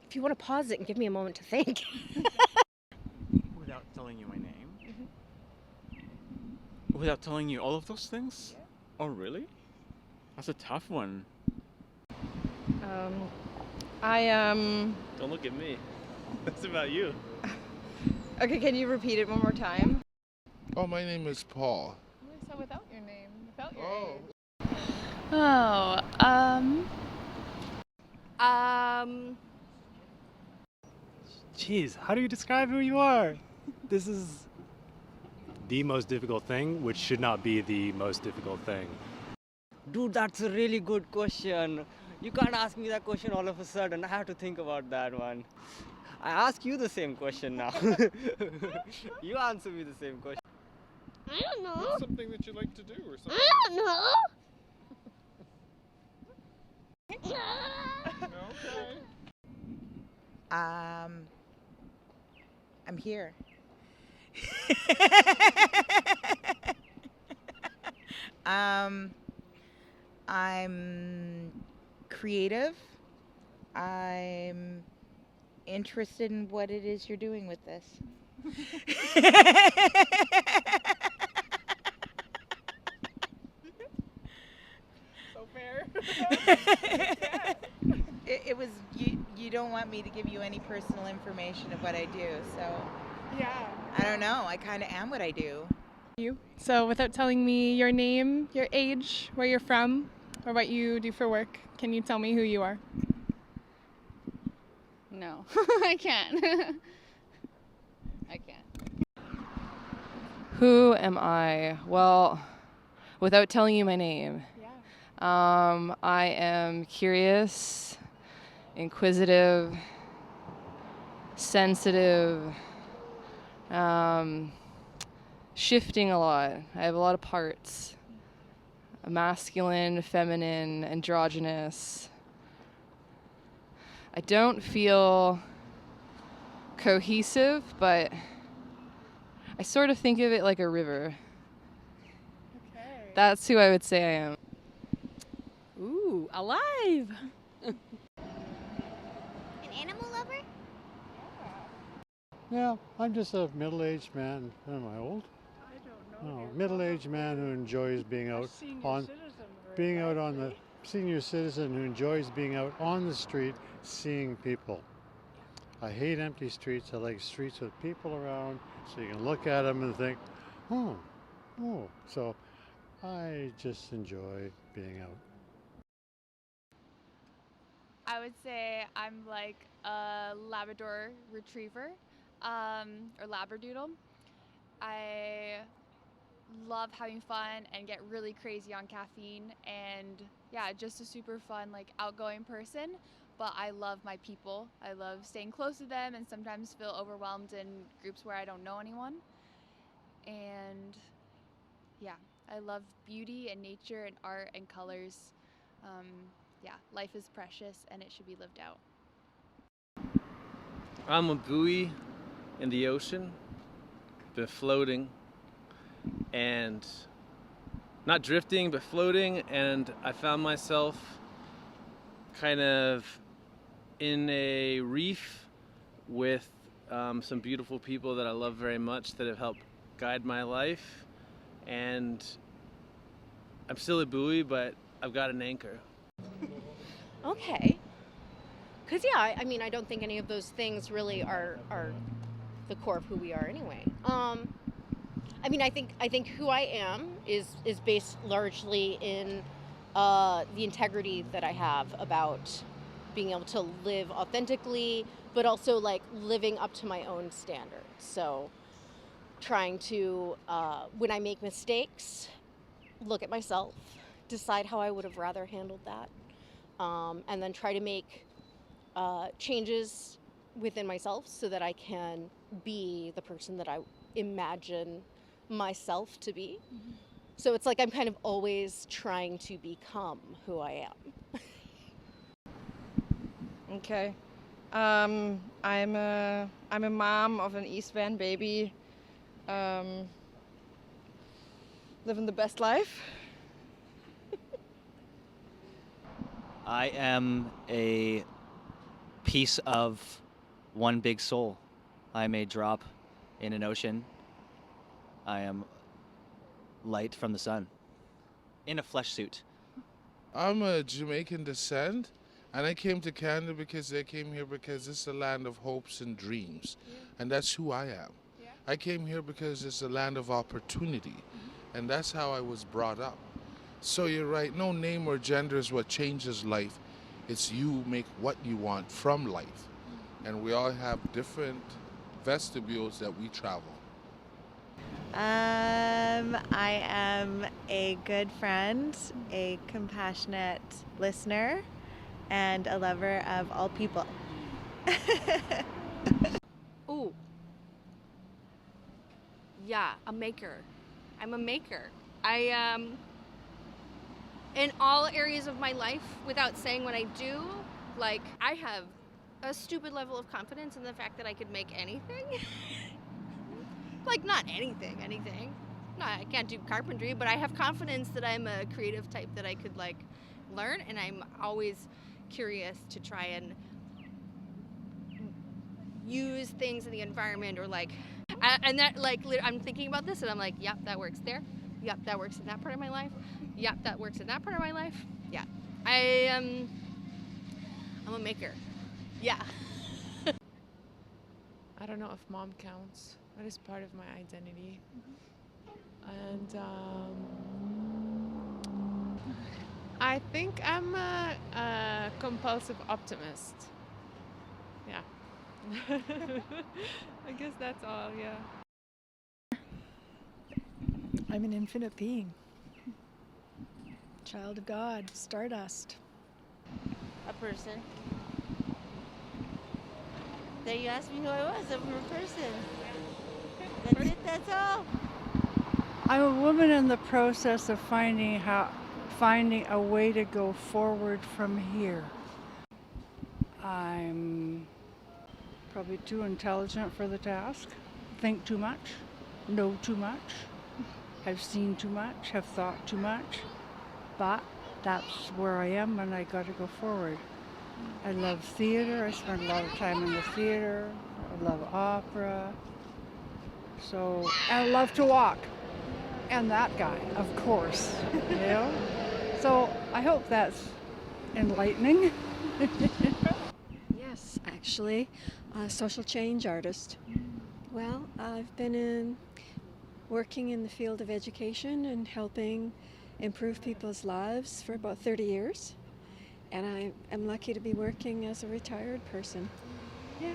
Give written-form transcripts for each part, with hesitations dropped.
If you want to pause it and give me a moment to think. Without telling you my name? Without telling you all of those things? Yeah. Oh, really? That's a tough one. Don't look at me. That's about you. Okay, can you repeat it one more time? Oh, my name is Paul. So without your name, without your Oh. age. Oh, Jeez, how do you describe who you are? This is the most difficult thing, which should not be the most difficult thing. Dude, that's a really good question. You can't ask me that question all of a sudden. I have to think about that one. I ask you the same question now. You answer me the same question. I don't know. It's something that you like to do or something. I don't know. Okay. I'm here. I'm creative. I'm interested in what it is you're doing with this. So fair. It was you don't want me to give you any personal information of what I do, so Yeah. I don't know. I kind of am what I do. so without telling me your name, your age, where you're from, or what you do for work, can you tell me who you are? No, I can't. I can't. Who am I? Well, without telling you my name, Yeah. I am curious, inquisitive, sensitive, shifting a lot. I have a lot of parts. Masculine, feminine, androgynous. I don't feel cohesive, but I sort of think of it like a river. Okay. That's who I would say I am. Ooh, alive. An animal lover? Yeah, I'm just a middle-aged man. Am I old? I don't know. No, middle-aged man who enjoys being out on the senior citizen who enjoys being out on the street seeing people. I hate empty streets. I like streets with people around so you can look at them and think, oh. So I just enjoy being out. I would say I'm like a Labrador retriever, or Labradoodle. I love having fun and get really crazy on caffeine, and yeah, just a super fun, like outgoing person. But I love my people. I love staying close to them and sometimes feel overwhelmed in groups where I don't know anyone. And yeah, I love beauty and nature and art and colors. Yeah, life is precious and it should be lived out. I'm a buoy in the ocean, been floating, and not drifting, but floating, and I found myself kind of in a reef with some beautiful people that I love very much that have helped guide my life, and I'm still a buoy, but I've got an anchor. Okay. Because, yeah, I mean, I don't think any of those things really are the core of who we are anyway. I mean, I think who I am is based largely in the integrity that I have about being able to live authentically, but also, like, living up to my own standards. So trying to, when I make mistakes, look at myself, decide how I would have rather handled that, and then try to make changes within myself so that I can be the person that I imagine myself to be. Mm-hmm. So it's like I'm kind of always trying to become who I am. Okay. I'm a mom of an East Van baby. Living the best life. I am a piece of one big soul. I am a drop in an ocean. I am light from the sun in a flesh suit. I'm a Jamaican descent, and I came to Canada because I came here because it's a land of hopes and dreams, and that's who I am. I came here because it's a land of opportunity, and that's how I was brought up. So you're right, no name or gender is what changes life. It's you make what you want from life. And we all have different vestibules that we travel. I am a good friend, a compassionate listener, and a lover of all people. Ooh. Yeah, a maker. I'm a maker. In all areas of my life, without saying what I do, like, I have a stupid level of confidence in the fact that I could make anything. Like, not anything. No, I can't do carpentry, but I have confidence that I'm a creative type that I could, like, learn, and I'm always curious to try and use things in the environment, or like, and that, like, I'm thinking about this and I'm like, yep, that works there. Yep, that works in that part of my life. Yep, that works in that part of my life. Yeah, I'm a maker. Yeah. I don't know if mom counts. That is part of my identity. And I think I'm a compulsive optimist. Yeah. I guess that's all, yeah. I'm an infinite being. Child of God, stardust. A person. Then you asked me who I was. I'm a person. That's it, that's all. I'm a woman in the process of finding a way to go forward from here. I'm probably too intelligent for the task, think too much, know too much, have seen too much, have thought too much, but that's where I am and I got to go forward. I love theater. I spend a lot of time in the theater. I love opera. So, and I love to walk. And that guy, of course, you know? So I hope that's enlightening. Yes, actually, a social change artist. Well, I've been working in the field of education and helping improve people's lives for about 30 years. And I am lucky to be working as a retired person. Yeah.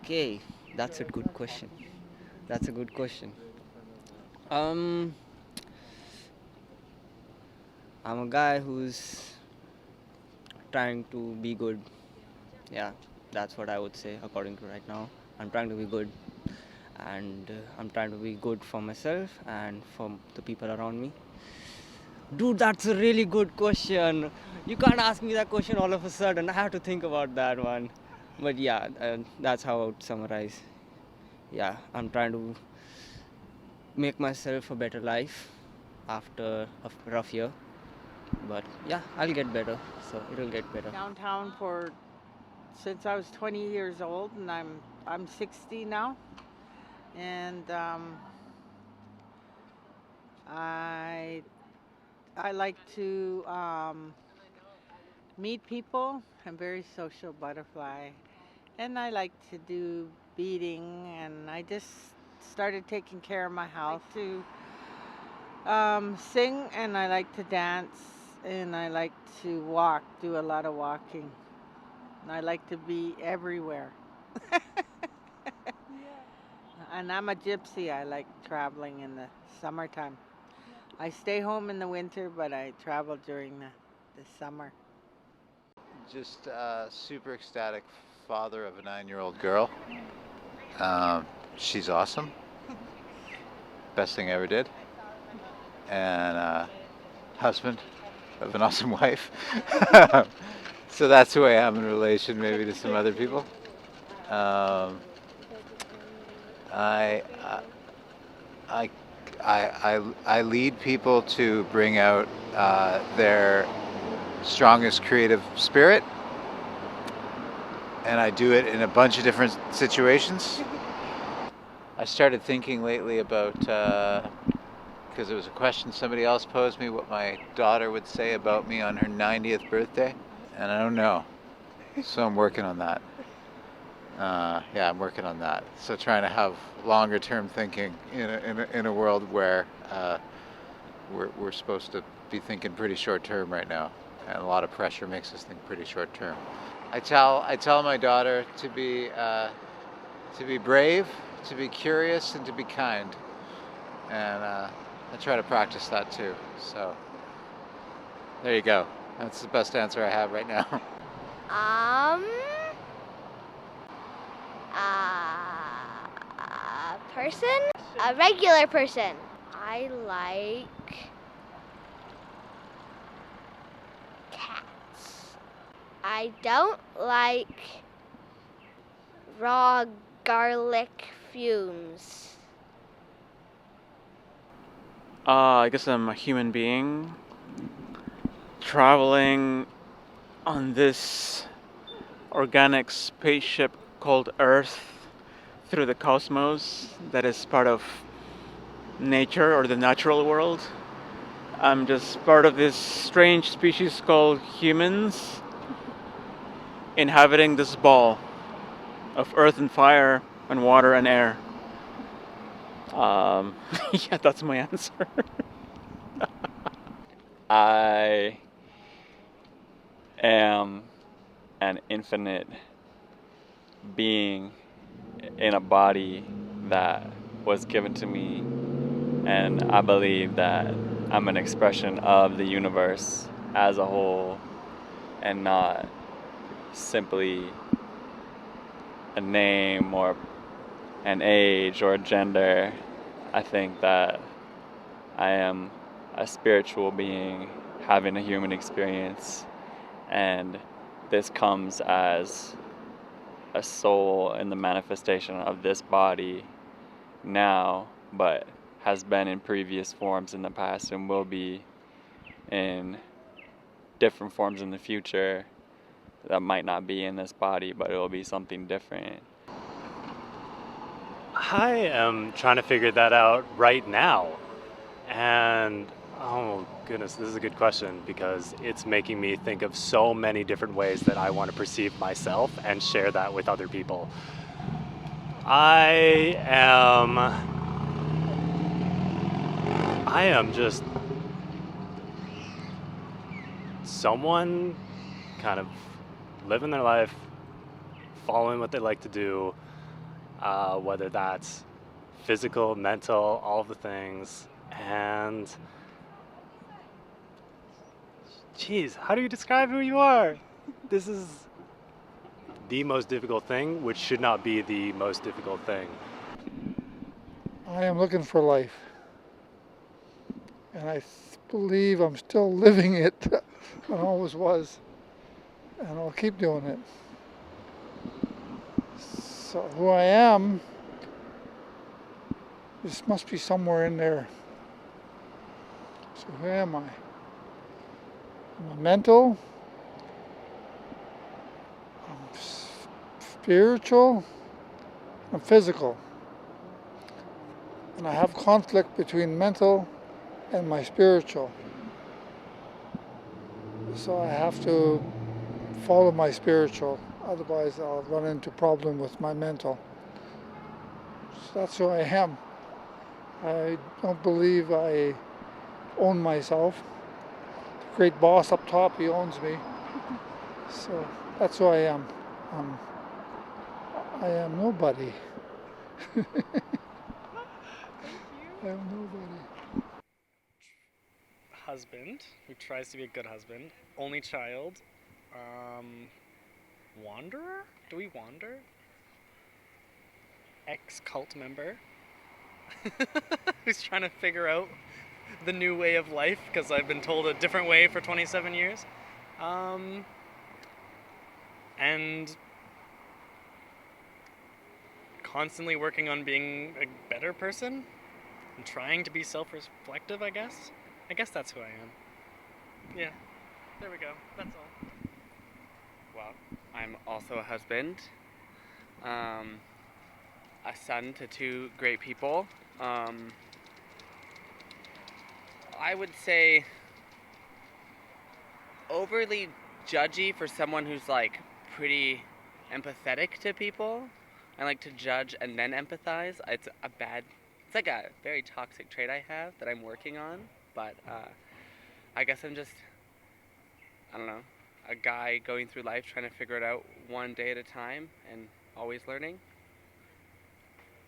Okay, that's a good question. I'm a guy who's trying to be good. Yeah, that's what I would say according to right now. I'm trying to be good, and I'm trying to be good for myself and for the people around me. Dude, that's a really good question. You can't ask me that question all of a sudden. I have to think about that one. But yeah, that's how I would summarize. Yeah, I'm trying to make myself a better life after a rough year. But yeah, I'll get better. So it'll get better. Downtown since I was 20 years old, and I'm 60 now. And I like to meet people. I'm a very social butterfly, and I like to do beading, and I just started taking care of my house to sing, and I like to dance, and I like to walk, do a lot of walking, and I like to be everywhere. And I'm a gypsy. I like traveling in the summertime. I stay home in the winter, but I travel during the summer. Just a super ecstatic father of a 9-year-old girl. She's awesome. Best thing I ever did. And husband of an awesome wife. So that's who I am in relation maybe to some other people. I lead people to bring out their strongest creative spirit, and I do it in a bunch of different situations. I started thinking lately about, because it was a question somebody else posed me, what my daughter would say about me on her 90th birthday, and I don't know. So I'm working on that. Yeah, I'm working on that. So trying to have longer term thinking in a world where we're supposed to be thinking pretty short term right now, and a lot of pressure makes us think pretty short term. I tell my daughter to be brave, to be curious, and to be kind, and I try to practice that too. So there you go. That's the best answer I have right now. A person? A regular person. I like cats. I don't like raw garlic fumes. I guess I'm a human being traveling on this organic spaceship called Earth through the cosmos that is part of nature or the natural world. I'm just part of this strange species called humans inhabiting this ball of earth and fire and water and air. Yeah, that's my answer. I am an infinite being in a body that was given to me, and I believe that I'm an expression of the universe as a whole and not simply a name or an age or a gender. I think that I am a spiritual being having a human experience, and this comes as a soul in the manifestation of this body now, but has been in previous forms in the past and will be in different forms in the future that might not be in this body, but it will be something different. I am trying to figure that out right now. And oh goodness, this is a good question because it's making me think of so many different ways that I want to perceive myself and share that with other people. I am just someone kind of living their life, following what they like to do, whether that's physical, mental, all of the things. And geez, how do you describe who you are? This is the most difficult thing, which should not be the most difficult thing. I am looking for life, and I believe I'm still living it, and always was, and I'll keep doing it. So who I am, this must be somewhere in there. So who am I? I'm mental, I'm spiritual, I'm physical. And I have conflict between mental and my spiritual. So I have to follow my spiritual, otherwise I'll run into problem with my mental. So that's who I am. I don't believe I own myself. The great boss up top, he owns me. So that's who I am. I am nobody. I am nobody. Husband who tries to be a good husband, only child, wanderer? Do we wander? Ex-cult member who's trying to figure out the new way of life because I've been told a different way for 27 years. And constantly working on being a better person and trying to be self-reflective, I guess. I guess that's who I am. Yeah. There we go. That's all. Well, I'm also a husband, a son to two great people. I would say overly judgy for someone who's like pretty empathetic to people. I like to judge and then empathize. It's like a very toxic trait I have that I'm working on. But I guess I'm just, I don't know, a guy going through life trying to figure it out one day at a time and always learning.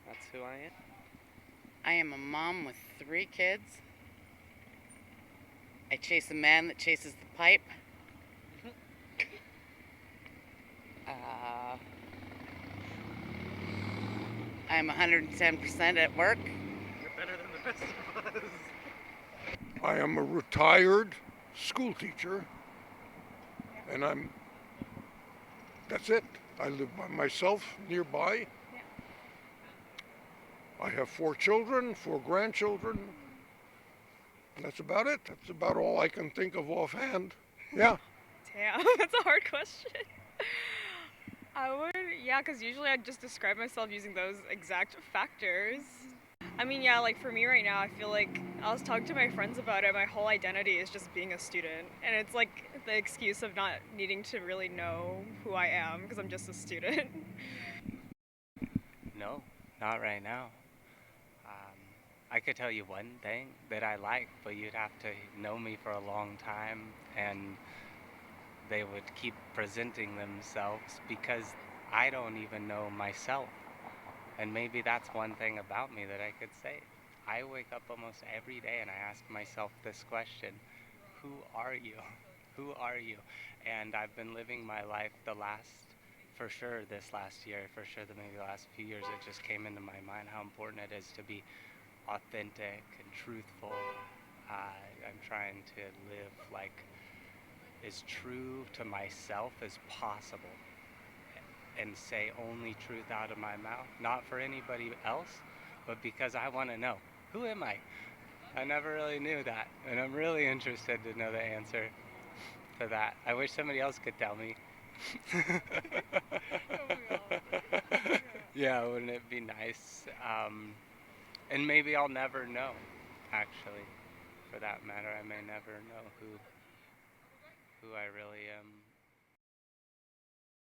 That's who I am. I am a mom with 3 kids. I chase a man that chases the pipe. I'm 110% at work. You're better than the rest of us. I am a retired school teacher, and that's it. I live by myself nearby. I have 4 children, 4 grandchildren. That's about it. That's about all I can think of offhand. Yeah. Damn, that's a hard question. Because usually I just describe myself using those exact factors. I mean, yeah, like for me right now, I feel like I was talking to my friends about it. My whole identity is just being a student. And it's like the excuse of not needing to really know who I am because I'm just a student. No, not right now. I could tell you one thing that I like, but you'd have to know me for a long time, and they would keep presenting themselves because I don't even know myself. And maybe that's one thing about me that I could say. I wake up almost every day and I ask myself this question: who are you? Who are you? And I've been living my life this last year, maybe the last few years, it just came into my mind how important it is to be authentic and truthful. I'm trying to live like as true to myself as possible and say only truth out of my mouth, not for anybody else, but because I want to know, who am I? I never really knew that, and I'm really interested to know the answer to that. I wish somebody else could tell me. Yeah, wouldn't it be nice? And maybe I'll never know, actually. For that matter, I may never know who I really am.